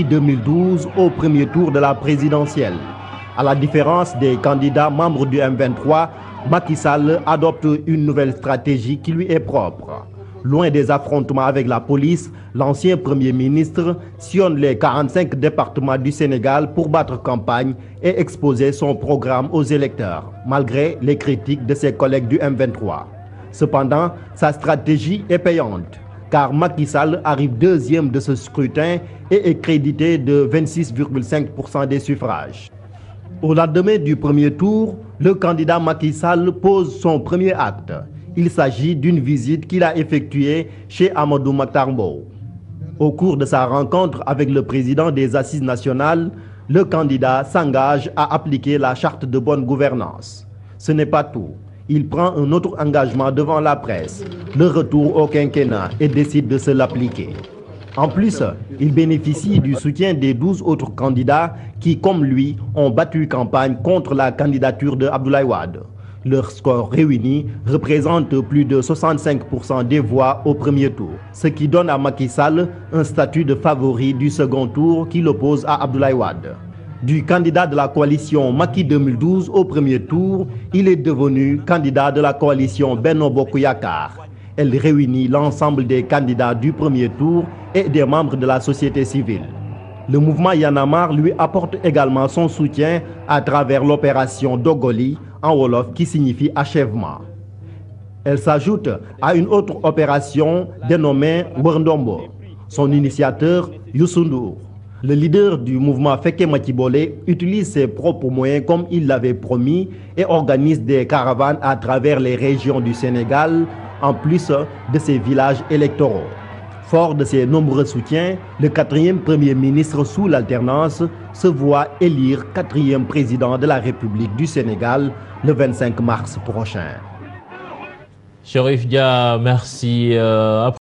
2012 au premier tour de la présidentielle. À la différence des candidats membres du M23, Macky Sall adopte une nouvelle stratégie qui lui est propre. Loin des affrontements avec la police, l'ancien Premier ministre sillonne les 45 départements du Sénégal pour battre campagne et exposer son programme aux électeurs, malgré les critiques de ses collègues du M23. Cependant, sa stratégie est payante, car Macky Sall arrive deuxième de ce scrutin et est crédité de 26,5% des suffrages. Au lendemain du premier tour, le candidat Macky Sall pose son premier acte. Il s'agit d'une visite qu'il a effectuée chez Amadou Mahtar Mbow. Au cours de sa rencontre avec le président des Assises nationales, le candidat s'engage à appliquer la charte de bonne gouvernance. Ce n'est pas tout. Il prend un autre engagement devant la presse, le retour au quinquennat, et décide de se l'appliquer. En plus, il bénéficie du soutien des 12 autres candidats qui, comme lui, ont battu campagne contre la candidature de Abdoulaye Wade. Leur score réuni représente plus de 65% des voix au premier tour, ce qui donne à Macky Sall un statut de favori du second tour qui l'oppose à Abdoulaye Wade. Du candidat de la coalition Macky 2012 au premier tour, il est devenu candidat de la coalition Benno Bokk Yakaar. Elle réunit l'ensemble des candidats du premier tour et des membres de la société civile. Le mouvement Y en a marre lui apporte également son soutien à travers l'opération Dogoli, en wolof qui signifie achèvement. Elle s'ajoute à une autre opération dénommée Werndombo. Son initiateur, Youssou Ndour. Le leader du mouvement Fekke Matibole utilise ses propres moyens comme il l'avait promis et organise des caravanes à travers les régions du Sénégal, en plus de ses villages électoraux. Fort de ses nombreux soutiens, le 4e Premier ministre sous l'alternance se voit élire 4e président de la République du Sénégal le 25 mars prochain. Cherif Dia, merci.